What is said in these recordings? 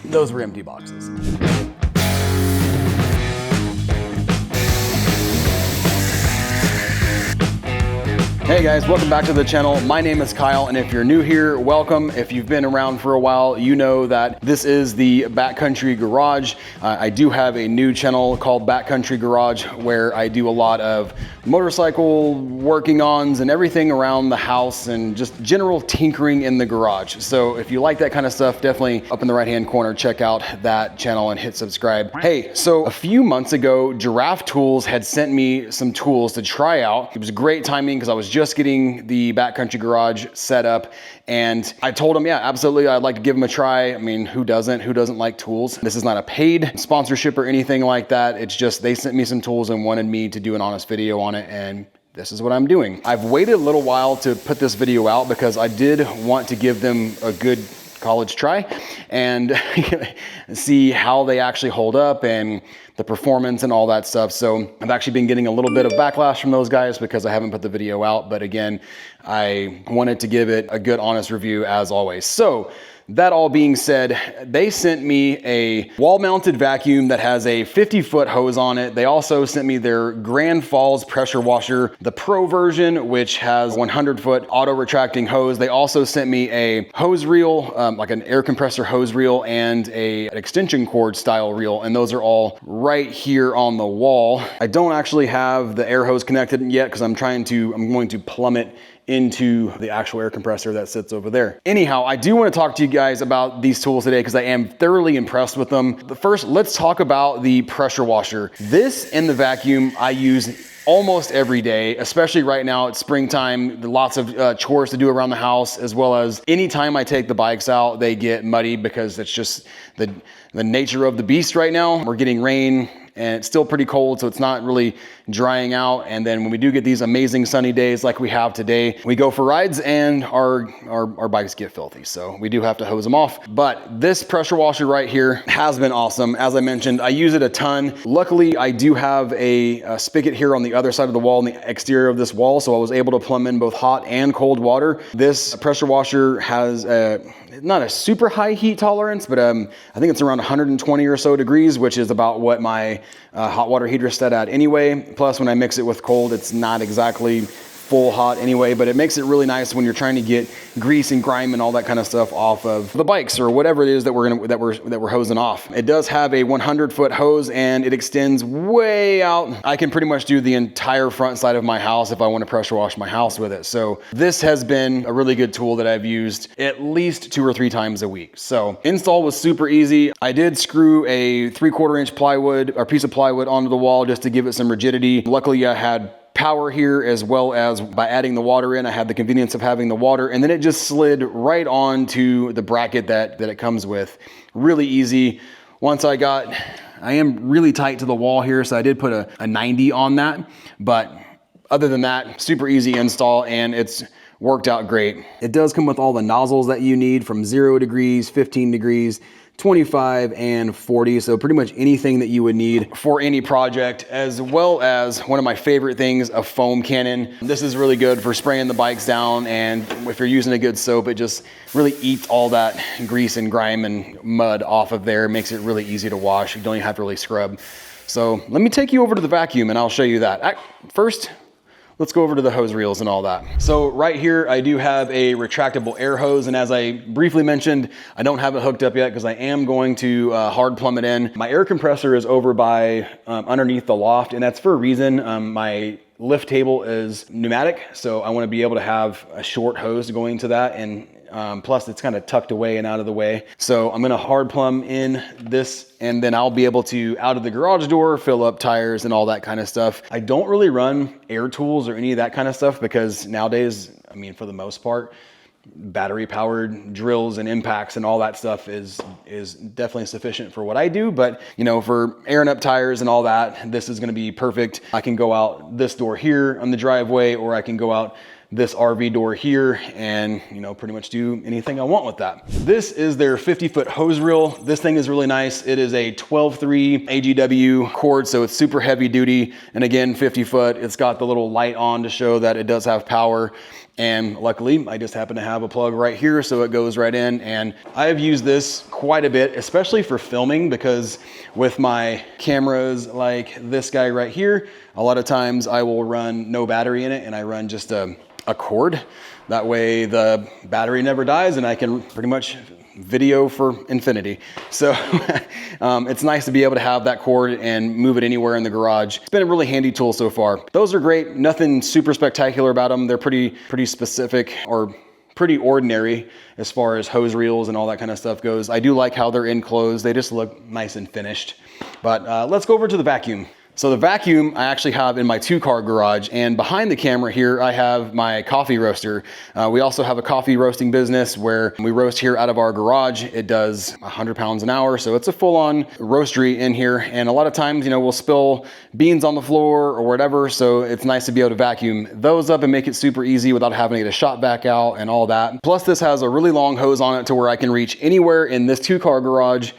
Those were empty boxes. Hey guys, welcome back to the channel. My name is Kyle, and if you're new here, welcome. If you've been around for a while, you know that this is the Backcountry Garage. I do have a new channel called Backcountry Garage where I do a lot of motorcycle working-ons and everything around the house and just general tinkering in the garage. So if you like that kind of stuff, definitely up in the right-hand corner, check out that channel and hit subscribe. Hey, so a few months ago, Giraffe Tools had sent me some tools to try out. It was great timing because I was just getting the Backcountry Garage set up, and I told them, yeah, absolutely, I'd like to give them a try. I mean, who doesn't? Who doesn't like tools? This is not a paid sponsorship or anything like that. It's just they sent me some tools and wanted me to do an honest video on it, and this is what I'm doing. I've waited a little while to put this video out because I did want to give them a good college try and see how they actually hold up and the performance and all that stuff. So I've actually been getting a little bit of backlash from those guys because I haven't put the video out. But again, I wanted to give it a good, honest review as always. So that all being said, they sent me a wall-mounted vacuum that has a 50-foot hose on it. They also sent me their Grand Falls pressure washer, the Pro version, which has 100-foot auto-retracting hose. They also sent me a hose reel, like an air compressor hose reel, and an extension cord style reel, and those are all right here on the wall. I don't actually have the air hose connected yet because I'm going to plumb it into the actual air compressor that sits over there. Anyhow, I do want to talk to you guys about these tools today because I am thoroughly impressed with them. But first, let's talk about the pressure washer. This and the vacuum I use almost every day, especially right now. It's springtime, lots of chores to do around the house, as well as anytime I take the bikes out, they get muddy because it's just the nature of the beast right now. We're getting rain and it's still pretty cold, so it's not really drying out. And then when we do get these amazing sunny days like we have today, we go for rides and our bikes get filthy. So we do have to hose them off. But this pressure washer right here has been awesome. As I mentioned, I use it a ton. Luckily, I do have a spigot here on the other side of the wall, on the exterior of this wall, so I was able to plumb in both hot and cold water. This pressure washer has not a super high heat tolerance, but I think it's around 120 or so degrees, which is about what my hot water heater is set at anyway. Plus, when I mix it with cold, it's not exactly full hot anyway, but it makes it really nice when you're trying to get grease and grime and all that kind of stuff off of the bikes or whatever it is that we're hosing off. It does have a 100-foot hose and it extends way out. I can pretty much do the entire front side of my house if I want to pressure wash my house with it. So this has been a really good tool that I've used at least 2 or 3 times a week. So install was super easy. I did screw a 3/4 inch plywood or piece of plywood onto the wall just to give it some rigidity. Luckily, I had power here, as well as by adding the water in, I had the convenience of having the water, and then it just slid right onto the bracket that it comes with. Really easy. Once I am really tight to the wall here, so I did put a 90 on that, but other than that, super easy install, and it's worked out great. It does come with all the nozzles that you need from 0 degrees, 15 degrees, 25 and 40. So pretty much anything that you would need for any project, as well as one of my favorite things, a foam cannon. This is really good for spraying the bikes down. And if you're using a good soap, it just really eats all that grease and grime and mud off of there. It makes it really easy to wash. You don't even have to really scrub. So let me take you over to the vacuum and I'll show you that. First, let's go over to the hose reels and all that. So right here, I do have a retractable air hose. And as I briefly mentioned, I don't have it hooked up yet because I am going to hard plumb it in. My air compressor is over by underneath the loft, and that's for a reason. My lift table is pneumatic, so I want to be able to have a short hose going to that, and plus it's kind of tucked away and out of the way. So I'm going to hard plumb in this, and then I'll be able to, out of the garage door, fill up tires and all that kind of stuff. I don't really run air tools or any of that kind of stuff because nowadays, I mean, for the most part, battery powered drills and impacts and all that stuff is definitely sufficient for what I do. But you know, for airing up tires and all that, this is going to be perfect. I can go out this door here on the driveway, or I can go out this RV door here and, you know, pretty much do anything I want with that. This is their 50-foot hose reel. This thing is really nice. It is a 12.3 AGW cord, so it's super heavy duty. And again, 50 foot, it's got the little light on to show that it does have power. And luckily, I just happen to have a plug right here, so it goes right in. And I have used this quite a bit, especially for filming, because with my cameras like this guy right here, a lot of times I will run no battery in it and I run just a cord. That way the battery never dies and I can pretty much video for infinity. So it's nice to be able to have that cord and move it anywhere in the garage. It's been a really handy tool so far. Those are great. Nothing super spectacular about them. They're pretty specific or pretty ordinary as far as hose reels and all that kind of stuff goes. I do like how they're enclosed. They just look nice and finished. But let's go over to the vacuum. So the vacuum I actually have in my 2-car garage, and behind the camera here, I have my coffee roaster. We also have a coffee roasting business where we roast here out of our garage. It does 100 pounds an hour, so it's a full-on roastery in here. And a lot of times, you know, we'll spill beans on the floor or whatever, so it's nice to be able to vacuum those up and make it super easy without having to get a shop vac out and all that. Plus, this has a really long hose on it to where I can reach anywhere in this 2-car garage,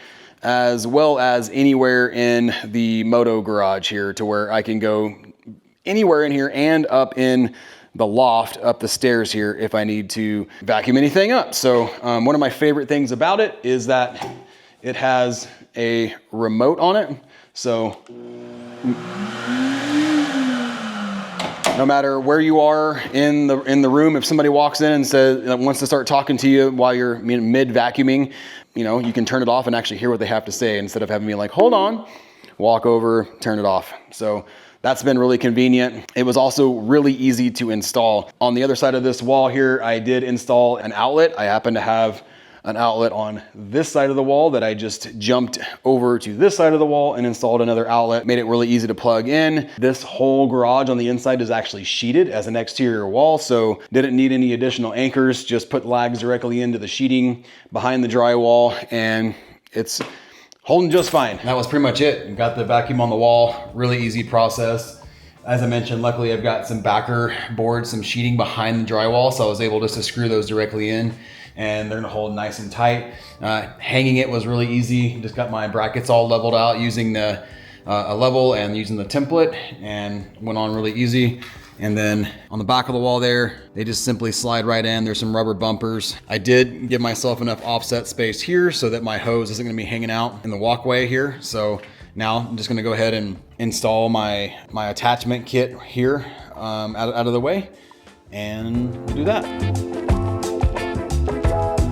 as well as anywhere in the moto garage here, to where I can go anywhere in here and up in the loft, up the stairs here if I need to vacuum anything up. So one of my favorite things about it is that it has a remote on it. So no matter where you are in the room, if somebody walks in and says wants to start talking to you while you're mid vacuuming, you know, you can turn it off and actually hear what they have to say instead of having me like, hold on, walk over, turn it off. So that's been really convenient. It was also really easy to install. On the other side of this wall here, I did install an outlet. I happen to have an outlet on this side of the wall that I just jumped over to this side of the wall and installed another outlet. Made it really easy to plug in. This whole garage on the inside is actually sheeted as an exterior wall, so didn't need any additional anchors. Just put lags directly into the sheeting behind the drywall, and it's holding just fine. That was pretty much it. Got the vacuum on the wall, really easy process. As I mentioned, luckily I've got some backer boards, some sheeting behind the drywall, so I was able just to screw those directly in, and they're gonna hold nice and tight. Hanging it was really easy. Just got my brackets all leveled out using a level and using the template, and went on really easy. And then on the back of the wall there, they just simply slide right in. There's some rubber bumpers. I did give myself enough offset space here so that my hose isn't gonna be hanging out in the walkway here. So now I'm just gonna go ahead and install my attachment kit here out of the way, and we'll do that.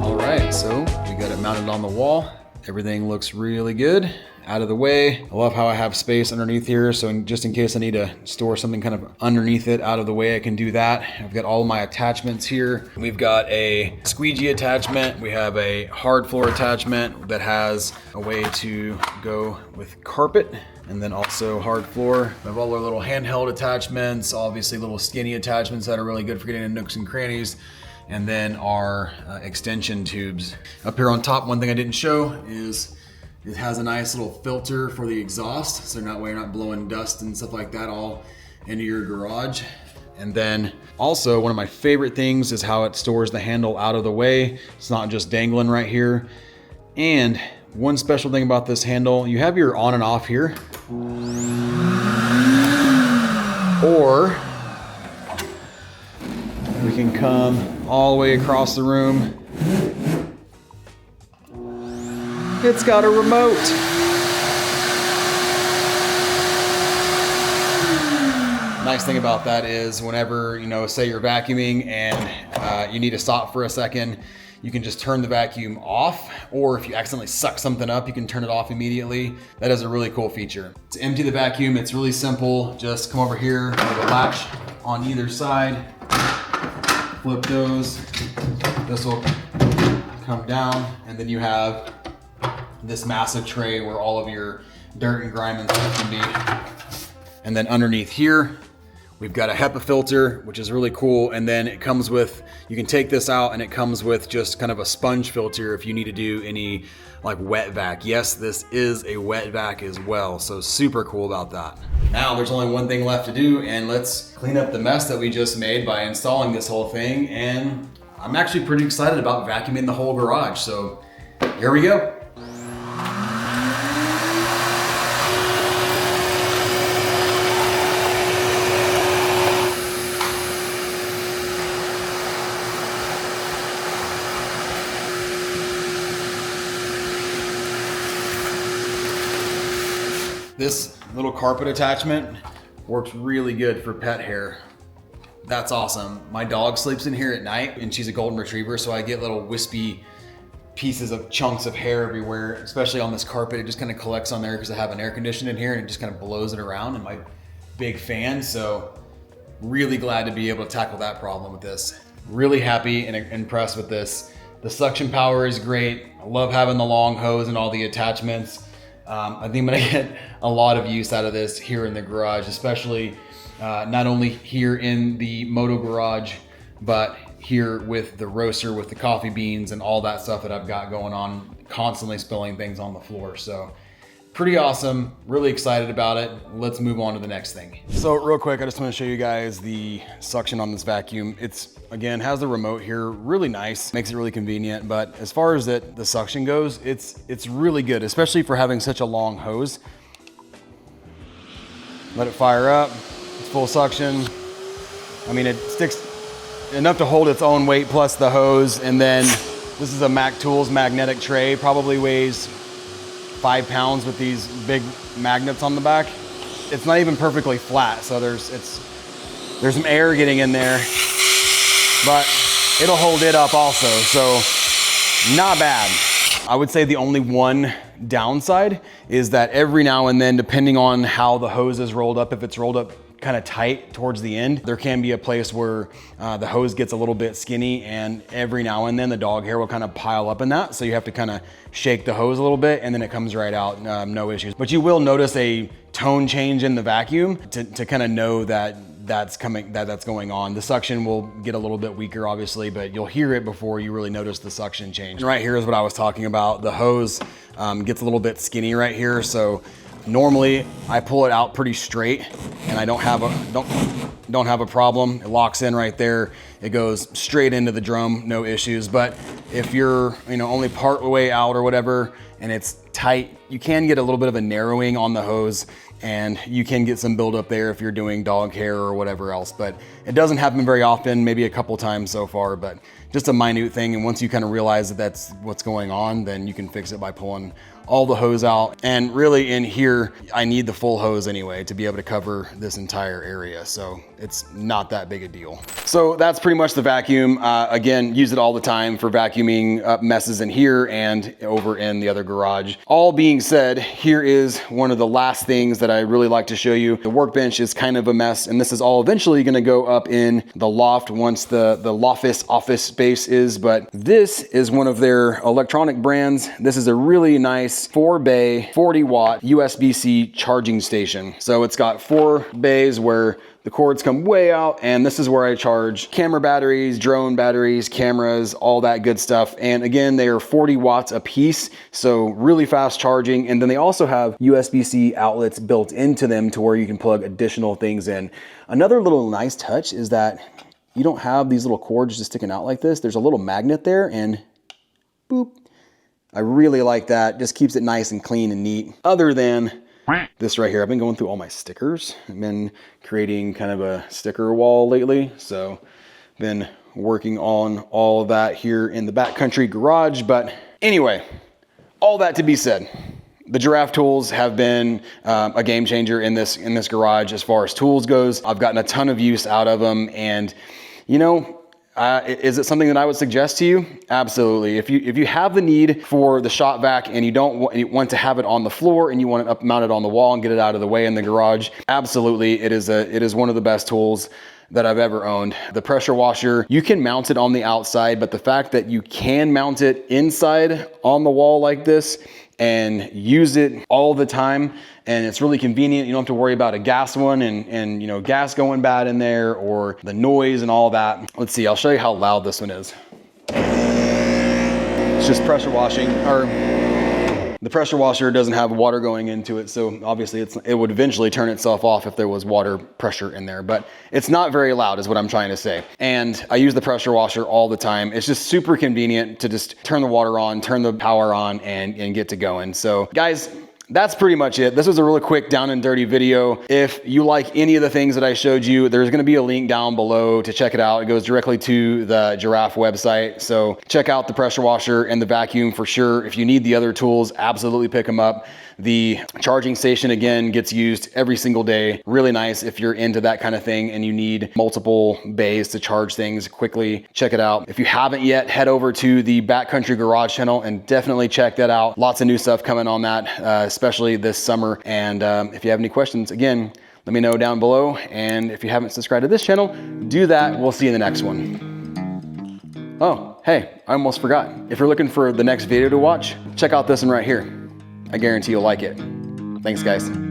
All right, so we got it mounted on the wall. Everything looks really good. Out of the way. I love how I have space underneath here, so just in case I need to store something kind of underneath it, out of the way, I can do that. I've got all of my attachments here. We've got a squeegee attachment. We have a hard floor attachment that has a way to go with carpet, and then also hard floor. We have all our little handheld attachments, obviously little skinny attachments that are really good for getting in nooks and crannies. And then our extension tubes. Up here on top, one thing I didn't show is it has a nice little filter for the exhaust, so that way you're not blowing dust and stuff like that all into your garage. And then also one of my favorite things is how it stores the handle out of the way. It's not just dangling right here. And one special thing about this handle, you have your on and off here. Or we can come all the way across the room. It's got a remote. Nice thing about that is whenever, say you're vacuuming and you need to stop for a second, you can just turn the vacuum off, or if you accidentally suck something up, you can turn it off immediately. That is a really cool feature. To empty the vacuum, it's really simple. Just come over here with a latch on either side, flip those. This will come down, and then you have this massive tray where all of your dirt and grime and stuff can be. And then underneath here, We've got a HEPA filter, which is really cool. And then it comes with, you can take this out and it comes with just kind of a sponge filter if you need to do any like wet vac. Yes, this is a wet vac as well. So super cool about that. Now there's only one thing left to do, and let's clean up the mess that we just made by installing this whole thing. And I'm actually pretty excited about vacuuming the whole garage. So here we go. This little carpet attachment works really good for pet hair. That's awesome. My dog sleeps in here at night and she's a golden retriever, so I get little wispy pieces of chunks of hair everywhere, especially on this carpet. It just kind of collects on there because I have an air conditioner in here and it just kind of blows it around, and my big fan. So really glad to be able to tackle that problem with this. Really happy and impressed with this. The suction power is great. I love having the long hose and all the attachments. I think I'm gonna get a lot of use out of this here in the garage, especially not only here in the moto garage, but here with the roaster, with the coffee beans and all that stuff that I've got going on, constantly spilling things on the floor. So pretty awesome, really excited about it. Let's move on to the next thing. So real quick, I just want to show you guys the suction on this vacuum. It's, again, has the remote here, really nice, makes it really convenient. But as far as the suction goes, it's really good, especially for having such a long hose. Let it fire up, it's full suction. I mean, it sticks enough to hold its own weight plus the hose. And then this is a Mac Tools magnetic tray, probably weighs 5 pounds with these big magnets on the back. It's not even perfectly flat, so there's some air getting in there, but it'll hold it up also, so not bad. I would say the only one downside is that every now and then, depending on how the hose is rolled up, if it's rolled up kind of tight towards the end, there can be a place where the hose gets a little bit skinny, and every now and then the dog hair will kind of pile up in that. So you have to kind of shake the hose a little bit and then it comes right out, no issues. But you will notice a tone change in the vacuum to kind of know that that's going on. The suction will get a little bit weaker, obviously, but you'll hear it before you really notice the suction change. And right here is what I was talking about. The hose gets a little bit skinny right here. So normally I pull it out pretty straight and I don't have a problem. It locks in right there. It goes straight into the drum, no issues. But if you're, only part way out or whatever, and it's tight, you can get a little bit of a narrowing on the hose, and you can get some buildup there if you're doing dog hair or whatever else. But it doesn't happen very often, maybe a couple times so far, but just a minute thing. And once you kind of realize that that's what's going on, then you can fix it by pulling all the hose out. And really in here, I need the full hose anyway to be able to cover this entire area. So it's not that big a deal. So that's pretty much the vacuum. Again, use it all the time for vacuuming up messes in here and over in the other garage. All being said, here is one of the last things that I really like to show you. The workbench is kind of a mess, and this is all eventually gonna go up in the loft once the Loftus office space is, but this is one of their electronic brands. This is a really nice 4-bay, 40-watt USB-C charging station. So it's got 4 bays where the cords come way out, and this is where I charge camera batteries, drone batteries, cameras, all that good stuff. And again, they are 40 watts a piece, so really fast charging. And then they also have USB-C outlets built into them to where you can plug additional things in. Another little nice touch is that you don't have these little cords just sticking out like this. There's a little magnet there, and boop. I really like that. Just keeps it nice and clean and neat. Other than this right here, I've been going through all my stickers. I've been creating kind of a sticker wall lately. So been working on all of that here in the backcountry garage. But anyway, all that to be said, the Giraffe tools have been a game changer in this garage as far as tools goes. I've gotten a ton of use out of them, and is it something that I would suggest to you? Absolutely. If you have the need for the shop vac and you want to have it on the floor and you want it up mounted on the wall and get it out of the way in the garage, absolutely, it is one of the best tools that I've ever owned. The pressure washer, you can mount it on the outside, but the fact that you can mount it inside on the wall like this and use it all the time. And it's really convenient. You don't have to worry about a gas one and you know, gas going bad in there or the noise and all that. Let's see, I'll show you how loud this one is. It's just pressure washing, or the pressure washer doesn't have water going into it, so obviously it would eventually turn itself off if there was water pressure in there, but it's not very loud is what I'm trying to say. And I use the pressure washer all the time. It's just super convenient to just turn the water on, turn the power on, and get to going. So guys, that's pretty much it. This was a really quick down and dirty video. If you like any of the things that I showed you, there's gonna be a link down below to check it out. It goes directly to the Giraffe website. So check out the pressure washer and the vacuum for sure. If you need the other tools, absolutely pick them up. The charging station, again, gets used every single day. Really nice if you're into that kind of thing and you need multiple bays to charge things quickly. Check it out. If you haven't yet, head over to the Backcountry Garage channel and definitely check that out. Lots of new stuff coming on that, especially this summer. And if you have any questions, again, let me know down below. And if you haven't subscribed to this channel, do that. We'll see you in the next one. Oh, hey, I almost forgot. If you're looking for the next video to watch, check out this one right here. I guarantee you'll like it. Thanks, guys.